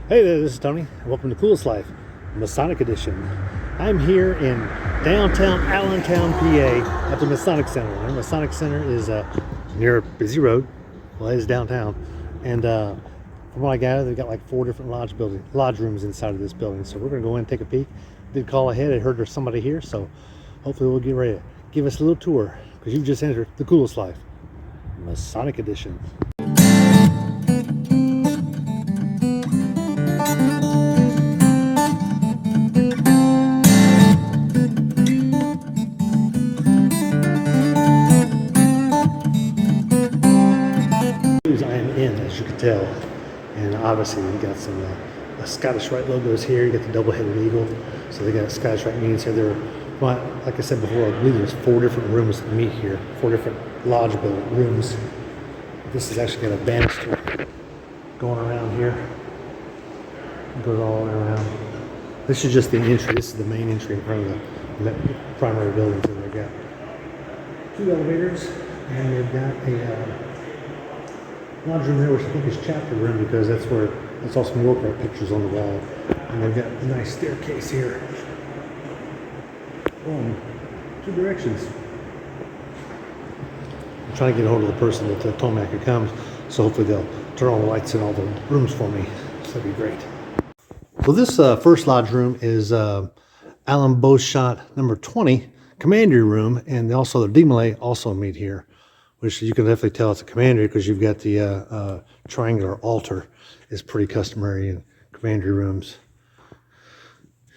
Hey there, this is Tony. Welcome to Coolest Life, Masonic Edition. I'm here in downtown Allentown, PA at the Masonic Center. And the Masonic Center is near a busy road. Well, it is downtown. And from what I gather, they've got like 4 different lodge rooms inside of this building. So we're going to go in and take a peek. Did call ahead. I heard there's somebody here. So hopefully we'll get ready to give us a little tour because you've just entered the Coolest Life, Masonic Edition. I am in, as you can tell, and obviously we've got some Scottish Rite logos here. You got the double-headed eagle, so they got Scottish Rite meetings here. Well, like I said before, I believe there's 4 different rooms to meet here, 4 different lodge building rooms. This is actually got a banister going around here. It goes all the way around. This is just the entry. This is the main entry in front of the primary buildings. And they've got 2 elevators, and they've got a lodge room here, which I think is chapter room because that's also some workout pictures on the wall. And they've got a nice staircase here going 2 directions. I'm trying to get a hold of the person that told me I could come, so hopefully they'll turn on the lights in all the rooms for me. So that'd be great. So this first lodge room is Allen Bowshot number 20 commandery room, and also the Demolay also meet here, which you can definitely tell it's a commandery because you've got the triangular altar is pretty customary in commandery rooms.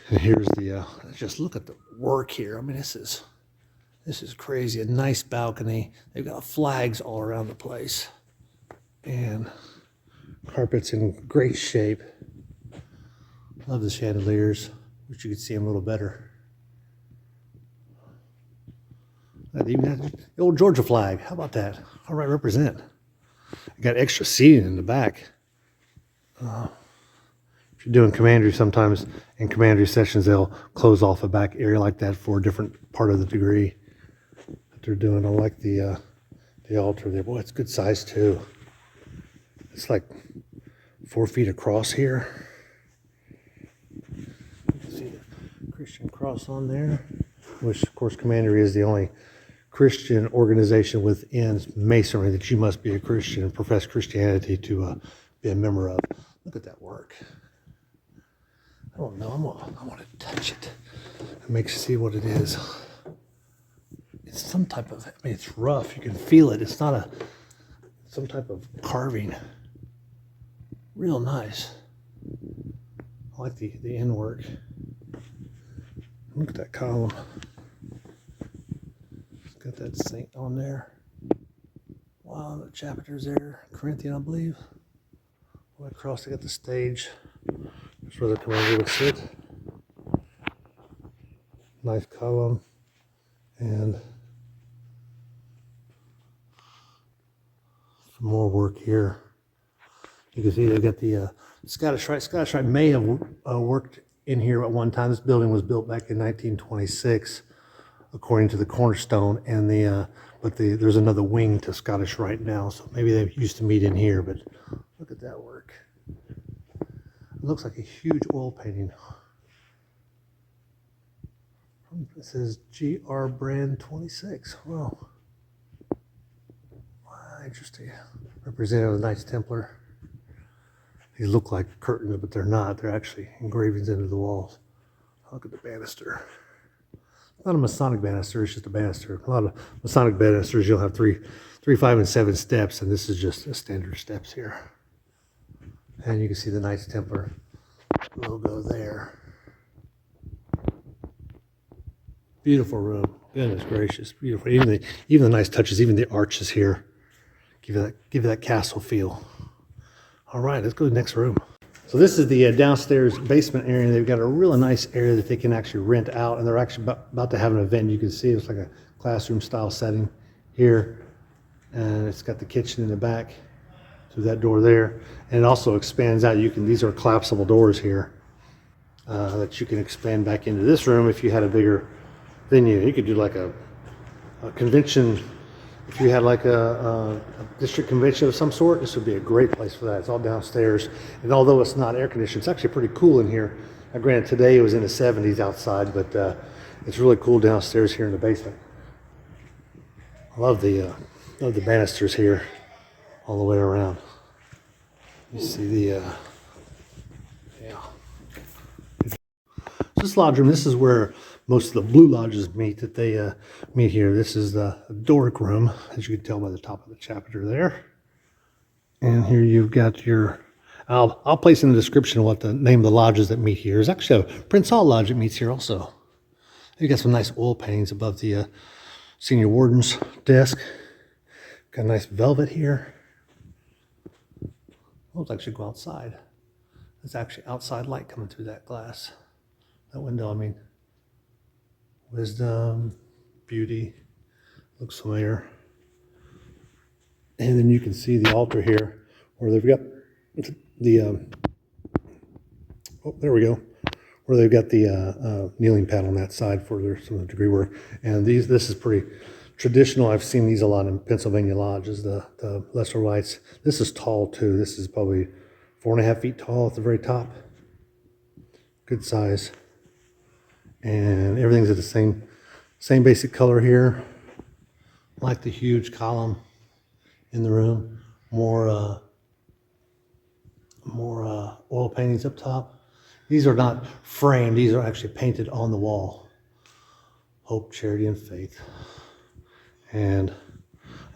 And here's the just look at the work here. I mean, this is crazy. A nice balcony. They've got flags all around the place, and carpets in great shape. Love the chandeliers. Wish you could see them a little better. Even the old Georgia flag. How about that? All right, represent. You got extra seating in the back. If you're doing commandery, sometimes in commandery sessions, they'll close off a back area like that for a different part of the degree that they're doing. I like the altar there. Boy, it's good size too. It's like 4 feet across here. You can see the Christian cross on there, which of course commandery is the only Christian organization within Masonry that you must be a Christian and profess Christianity to be a member of. Look at that work. I don't know. I want to touch it. It makes you see what it is. It's some type of, I mean, it's rough. You can feel it. It's not some type of carving. Real nice. I like the end work. Look at that column. Got that saint on there. Wow, the chapters there. Corinthian, I believe. Right across, they got the stage. That's where the commander would sit. Nice column. And some more work here. You can see they've got the Scottish Rite. Scottish Rite may have worked in here at one time. This building was built back in 1926. According to the cornerstone, and there's another wing to Scottish Rite now, so maybe they used to meet in here. But look at that work. It looks like a huge oil painting. It says GR brand 26. Wow, interesting. Representative of the Knights Templar. These look like curtains, but they're not. They're actually engravings into the walls. Look at the banister. Not a Masonic banister, it's just a banister. A lot of Masonic banisters, you'll have 3, 5, and 7 steps, and this is just a standard steps here. And you can see the Knights Templar logo there. Beautiful room. Goodness gracious, beautiful. Even the nice touches, even the arches here, give you that castle feel. All right, let's go to the next room. So this is the downstairs basement area. They've got a really nice area that they can actually rent out, and they're actually about to have an event. You can see it's like a classroom style setting here, and it's got the kitchen in the back through that door there, and it also expands out. These are collapsible doors here that you can expand back into this room if you had a bigger venue. You could do like a convention if you had like a district convention of some sort, this would be a great place for that. It's all downstairs. And although it's not air conditioned, it's actually pretty cool in here. Now, granted, today it was in the 70s outside, but it's really cool downstairs here in the basement. I love the banisters here all the way around. You see the, yeah. This lodge room, this is where most of the blue lodges meet, that they meet here. This is the Doric room, as you can tell by the top of the chapter there. And here you've got your, I'll place in the description what the name of the lodges that meet here. There's actually a Prince Hall Lodge that meets here also. You got some nice oil paintings above the senior warden's desk. Got a nice velvet here. Let's actually go outside. There's actually outside light coming through that glass. That window, I mean. Wisdom, beauty, looks familiar. And then you can see the altar here where they've got the, oh, there we go. Where they've got the kneeling pad on that side for some of the degree work. And this is pretty traditional. I've seen these a lot in Pennsylvania lodges, the lesser lights. This is tall too. This is probably 4.5 feet tall at the very top. Good size. And everything's at the same basic color here. I like the huge column in the room. More oil paintings up top. These are not framed. These are actually painted on the wall. Hope, charity, and faith. And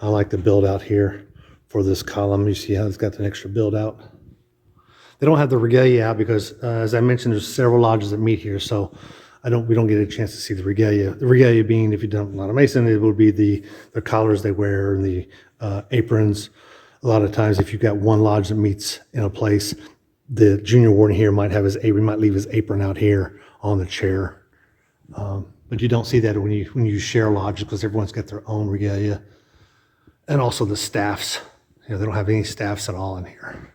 I like the build out here for this column. You see how it's got an extra build out. They don't have the regalia out because, as I mentioned, there's several lodges that meet here, so we don't get a chance to see the regalia. The regalia being, if you've done a lot of Mason, it would be the collars they wear and the aprons. A lot of times, if you've got one lodge that meets in a place, the junior warden here might have his apron, might leave his apron out here on the chair. But you don't see that when you share lodges because everyone's got their own regalia. And also the staffs. They don't have any staffs at all in here.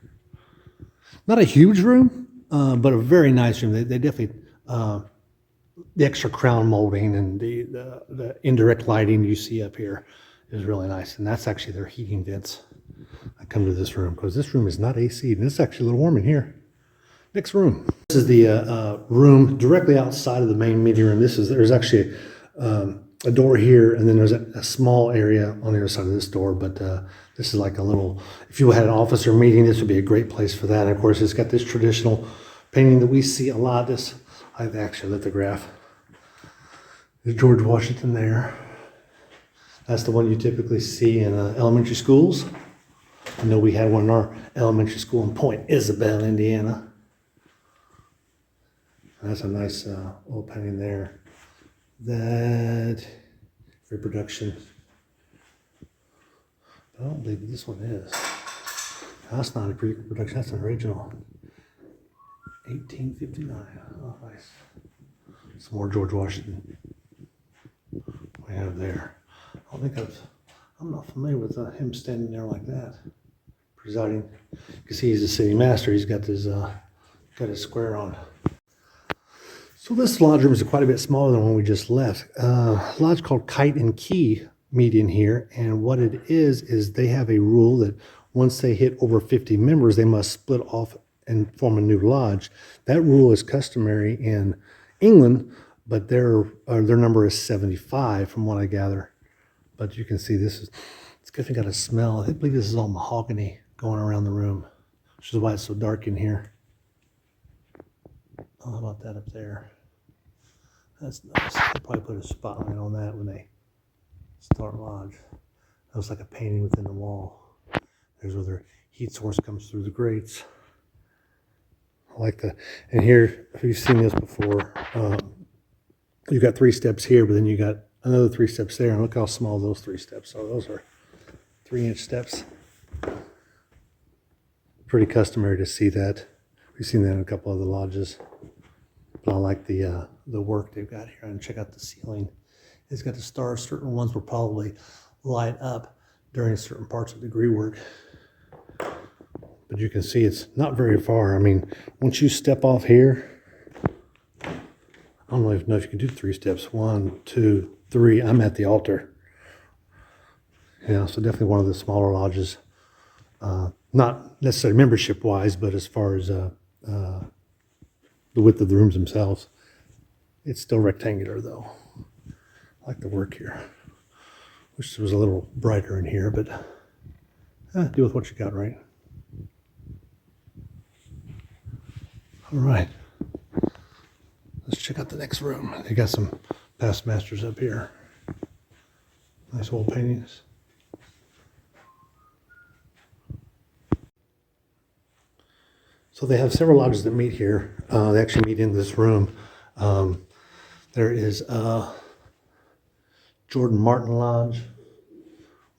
Not a huge room, but a very nice room. They definitely, the extra crown molding and the indirect lighting you see up here is really nice. And that's actually their heating vents. I come to this room because this room is not AC, and it's actually a little warm in here. Next room. This is the room directly outside of the main meeting room. There's actually a door here, and then there's a small area on the other side of this door. But this is like a little. If you had an officer meeting, this would be a great place for that. And of course, it's got this traditional painting that we see a lot. I actually lithograph. There's George Washington there. That's the one you typically see in elementary schools. I know we had one in our elementary school in Point Isabel, Indiana. That's a nice oil painting there. That reproduction. I don't believe this one is. That's not a reproduction. That's an original. 1859. Oh, nice. Some more George Washington. We have there. I don't think I'm not familiar with him standing there like that, presiding. You can see he's the city master. He's got his square on. So this lodge room is quite a bit smaller than the one we just left. A lodge called Kite and Key meet in here, and what it is they have a rule that once they hit over 50 members, they must split off and form a new lodge. That rule is customary in England, but their number is 75 from what I gather. But you can see it's definitely got a smell. I believe this is all mahogany going around the room, which is why it's so dark in here. Oh, how about that up there? That's nice. They'll probably put a spotlight on that when they start lodge. That was like a painting within the wall. There's where their heat source comes through the grates. I like that. And here, if you've seen this before, you've got 3 steps here, but then you got another 3 steps there. And look how small those 3 steps are. Those are 3-inch steps. Pretty customary to see that. We've seen that in a couple other lodges. But I like the work they've got here. And check out the ceiling. It's got the stars. Certain ones will probably light up during certain parts of degree work. But you can see it's not very far. I mean, once you step off here, I don't know if you can do 3 steps. 1, 2, 3. I'm at the altar. Yeah, so definitely one of the smaller lodges. Not necessarily membership-wise, but as far as the width of the rooms themselves. It's still rectangular, though. I like the work here. Wish it was a little brighter in here, but deal with what you got, right? All right. Let's check out the next room. They got some past masters up here. Nice old paintings. So they have several lodges that meet here. They actually meet in this room. There is Jordan Martin Lodge,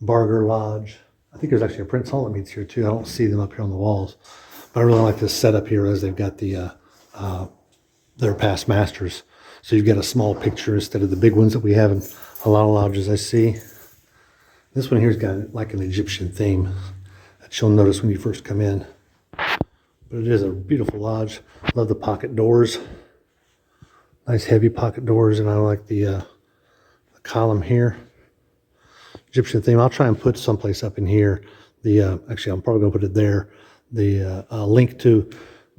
Barger Lodge. I think there's actually a Prince Hall that meets here too. I don't see them up here on the walls. But I really like this setup here as they've got the their past masters. So you've got a small picture instead of the big ones that we have in a lot of lodges I see. This one here's got like an Egyptian theme that you'll notice when you first come in. But it is a beautiful lodge. Love the pocket doors. Nice heavy pocket doors, and I like the column here. Egyptian theme. I'll try and put someplace up in here. Actually, I'm probably gonna put it there. The link to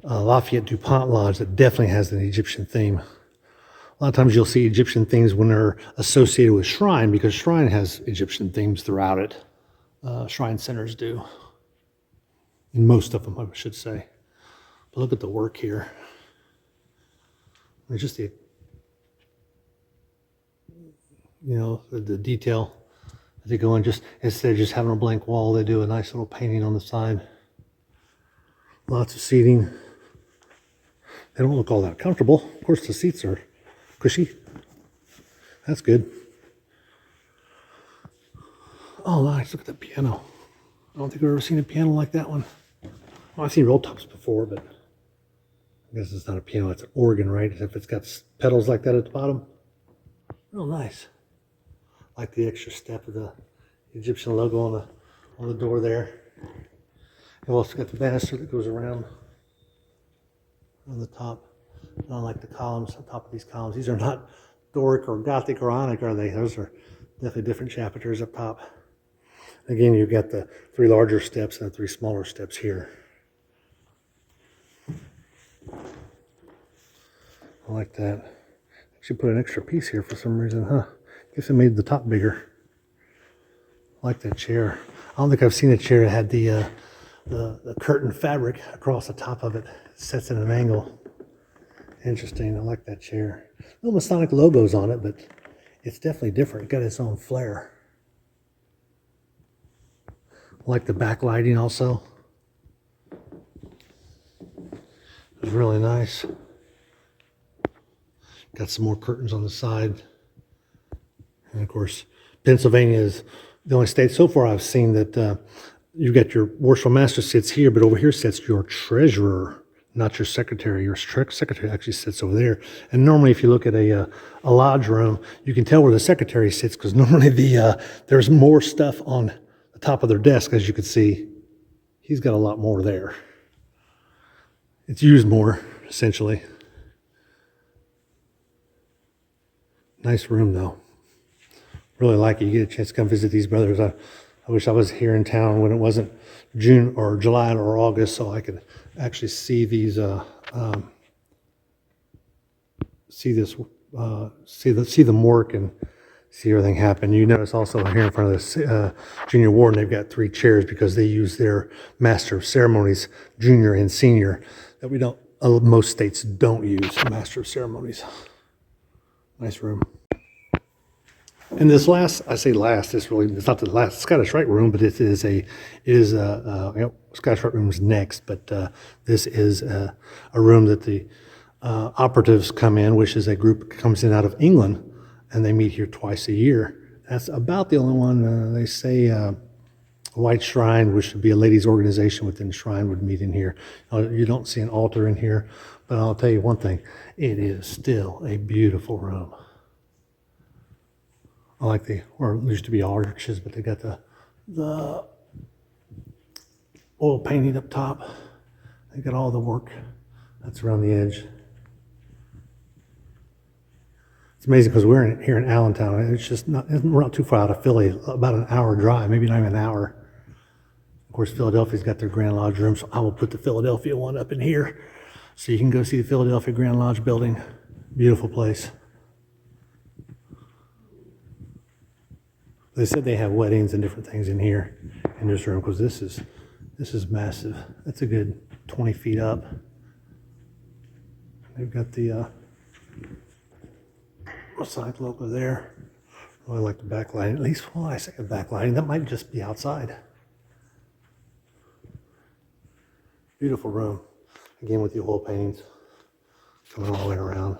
Lafayette DuPont Lodge that definitely has an Egyptian theme. A lot of times you'll see Egyptian themes when they're associated with Shrine, because Shrine has Egyptian themes throughout it. Shrine centers do. In most of them, I should say. But look at the work here. It's just the, the detail that they go in. Just instead of just having a blank wall, they do a nice little painting on the side. Lots of seating. They don't look all that comfortable. Of course, the seats are cushy. That's good. Oh, nice. Look at that piano. I don't think I've ever seen a piano like that one. Well, I've seen roll tops before, but I guess it's not a piano. It's an organ, right? If it's got pedals like that at the bottom. Real nice. Like the extra step of the Egyptian logo on the door there. You've also got the banister that goes around on the top. And I like the columns on top of these columns. These are not Doric or Gothic or Ionic, are they? Those are definitely different chapters up top. Again, you've got the 3 larger steps and the 3 smaller steps here. I like that. Actually put an extra piece here for some reason, huh? Guess I made the top bigger. I like that chair. I don't think I've seen a chair that had the curtain fabric across the top of it. It sets at an angle. Interesting. I like that chair. No Masonic logos on it, but it's definitely different. It got its own flair. I like the backlighting also. It's really nice. Got some more curtains on the side. And of course, Pennsylvania is the only state so far I've seen that you've got your worshipful master sits here, but over here sits your treasurer, not your secretary. Your secretary actually sits over there. And normally if you look at a lodge room, you can tell where the secretary sits, because normally there's more stuff on the top of their desk, as you can see. He's got a lot more there. It's used more, essentially. Nice room, though. Really like it. You get a chance to come visit these brothers. I wish I was here in town when it wasn't June or July or August, so I could actually see these, see them work and see everything happen. You notice also here in front of this junior warden, they've got 3 chairs because they use their master of ceremonies, junior and senior, that we don't. Most states don't use a master of ceremonies. Nice room. And this last, I say last, it's not the last Scottish Rite room, but it is Scottish Rite room is next, but this is a room that the operatives come in, which is a group that comes in out of England, and they meet here twice a year. That's about the only one. They say White Shrine, which would be a ladies' organization within Shrine, would meet in here. You don't see an altar in here, but I'll tell you one thing, it is still a beautiful room. I like or it used to be arches, but they got the oil painting up top. They got all the work that's around the edge. It's amazing because we're here in Allentown. And it's we're not too far out of Philly, about an hour drive, maybe not even an hour. Of course, Philadelphia's got their Grand Lodge room, so I will put the Philadelphia one up in here so you can go see the Philadelphia Grand Lodge building. Beautiful place. They said they have weddings and different things in here in this room because this is massive. That's a good 20 feet up. They've got the Masonic logo there. Really like the backlighting. At least, well, I say the backlighting. That might just be outside. Beautiful room. Again with the oil paintings coming all the way around.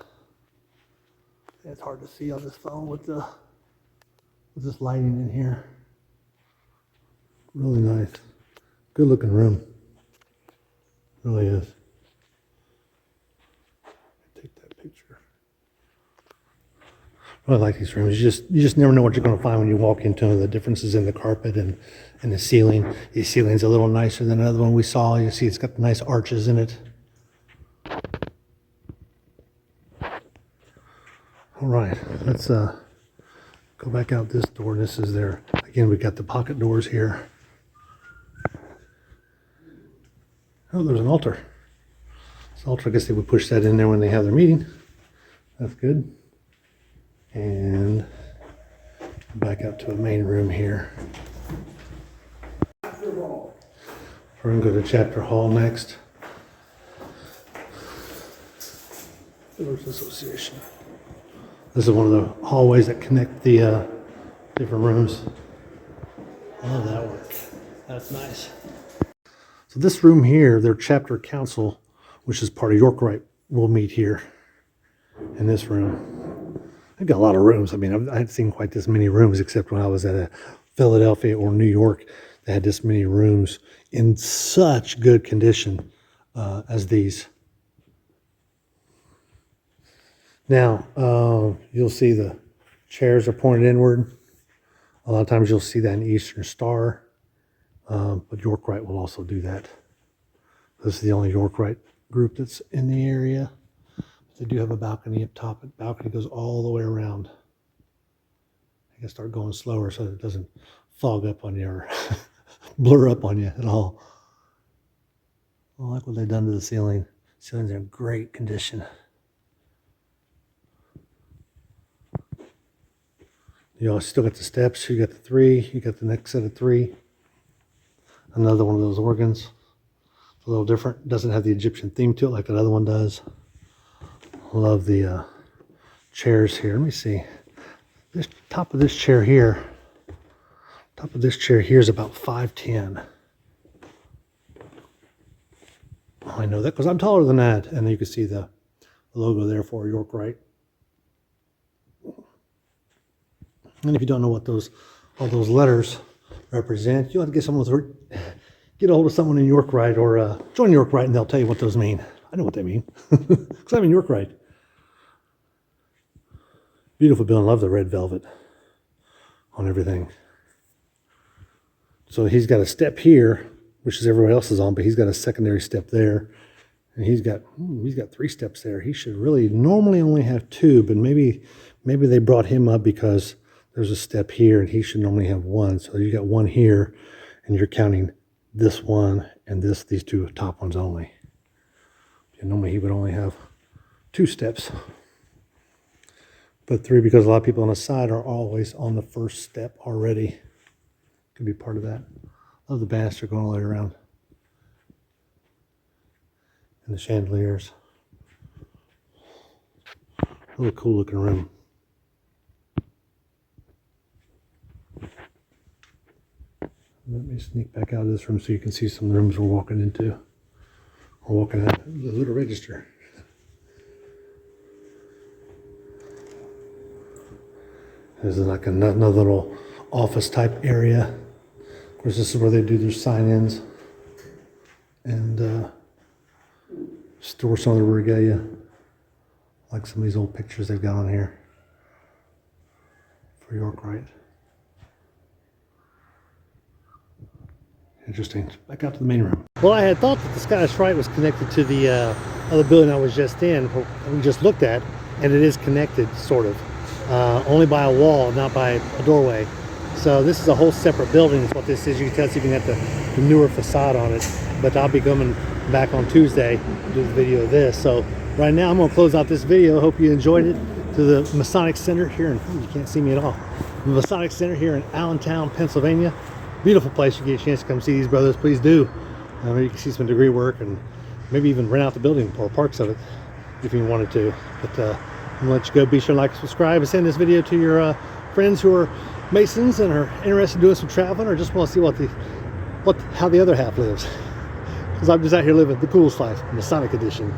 It's hard to see on this phone with this lighting in here. Really nice. Good looking room. Really is. Take that picture. Really like these rooms. You just never know what you're going to find when you walk into them. The differences in the carpet and the ceiling. The ceiling's a little nicer than another one we saw. You see it's got the nice arches in it. All right, let's go back out this door. This is there. Again, we've got the pocket doors here. Oh, there's an altar. This altar, I guess they would push that in there when they have their meeting. That's good. And back out to a main room here. We're going to go to Chapter Hall next. Doors Association. This is one of the hallways that connect the different rooms. I love that work. That's nice. So this room here, their chapter council, which is part of York Rite, will meet here in this room. They've got a lot of rooms. I mean, I haven't seen quite this many rooms except when I was at Philadelphia or New York. They had this many rooms in such good condition as these. Now, you'll see the chairs are pointed inward. A lot of times you'll see that in Eastern Star, but York Rite will also do that. This is the only York Rite group that's in the area. They do have a balcony up top. The balcony goes all the way around. I can start going slower so that it doesn't fog up on you or blur up on you at all. I like what they've done to the ceiling. The ceiling's in great condition. You still got the steps. You got the 3. You got the next set of 3. Another one of those organs. A little different. Doesn't have the Egyptian theme to it like that other one does. Love the chairs here. Let me see. This top of this chair here. Top of this chair here is about 5'10". Oh, I know that because I'm taller than that. And you can see the logo there for York Rite. And if you don't know what all those letters represent, you'll have to get a hold of someone in York Rite or join York Rite and they'll tell you what those mean. I know what they mean because I'm in York Rite. Beautiful building. Love the red velvet on everything. So he's got a step here, which is everybody else is on, but he's got a secondary step there. And he's got 3 steps there. He should really normally only have 2, but maybe they brought him up because there's a step here and he should normally have 1. So you got 1 here and you're counting this one and these 2 top ones only. And normally he would only have 2 steps. But 3 because a lot of people on the side are always on the first step already. Could be part of that. Love the banister going all the way around. And the chandeliers. Really cool looking room. Let me sneak back out of this room so you can see some of the rooms we're walking into. We're walking out the little register. There's like another little office type area. Of course, this is where they do their sign-ins and store some of the regalia, like some of these old pictures they've got on here for York Rite. Interesting. Back out to the main room. Well, I had thought that the Scottish Rite was connected to the other building I was just in, we just looked at, and it is connected, sort of, only by a wall, not by a doorway. So this is a whole separate building is what this is. You can tell it's even got the newer facade on it. But I'll be coming back on Tuesday to do the video of this. So right now I'm going to close out this video. Hope you enjoyed it. To the Masonic Center here in, you can't see me at all. The Masonic Center here in Allentown, Pennsylvania. Beautiful place. You get a chance to come see these brothers, please do. You can see some degree work and maybe even rent out the building or parts of it if you wanted to. But I'm going to let you go. Be sure to like and subscribe and send this video to your friends who are Masons and are interested in doing some traveling or just want to see how the other half lives. Because I'm just out here living the coolest life, Masonic edition.